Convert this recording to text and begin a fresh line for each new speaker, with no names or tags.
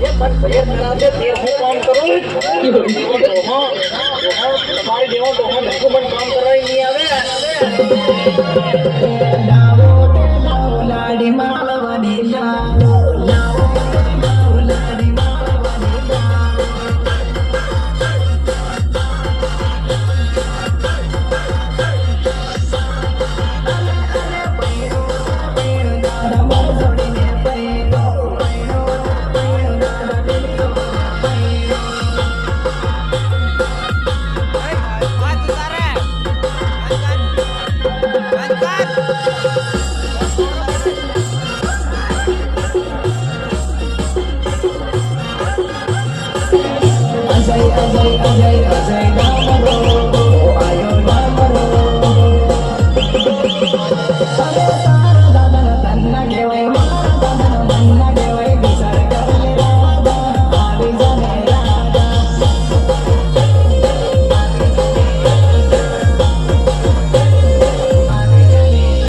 એ મન ભેર કરાવજે તે હું કામ કરું તમારી દેવો તો હું કામ કરાવી નહીં આવે લાડી માલવાની Ajay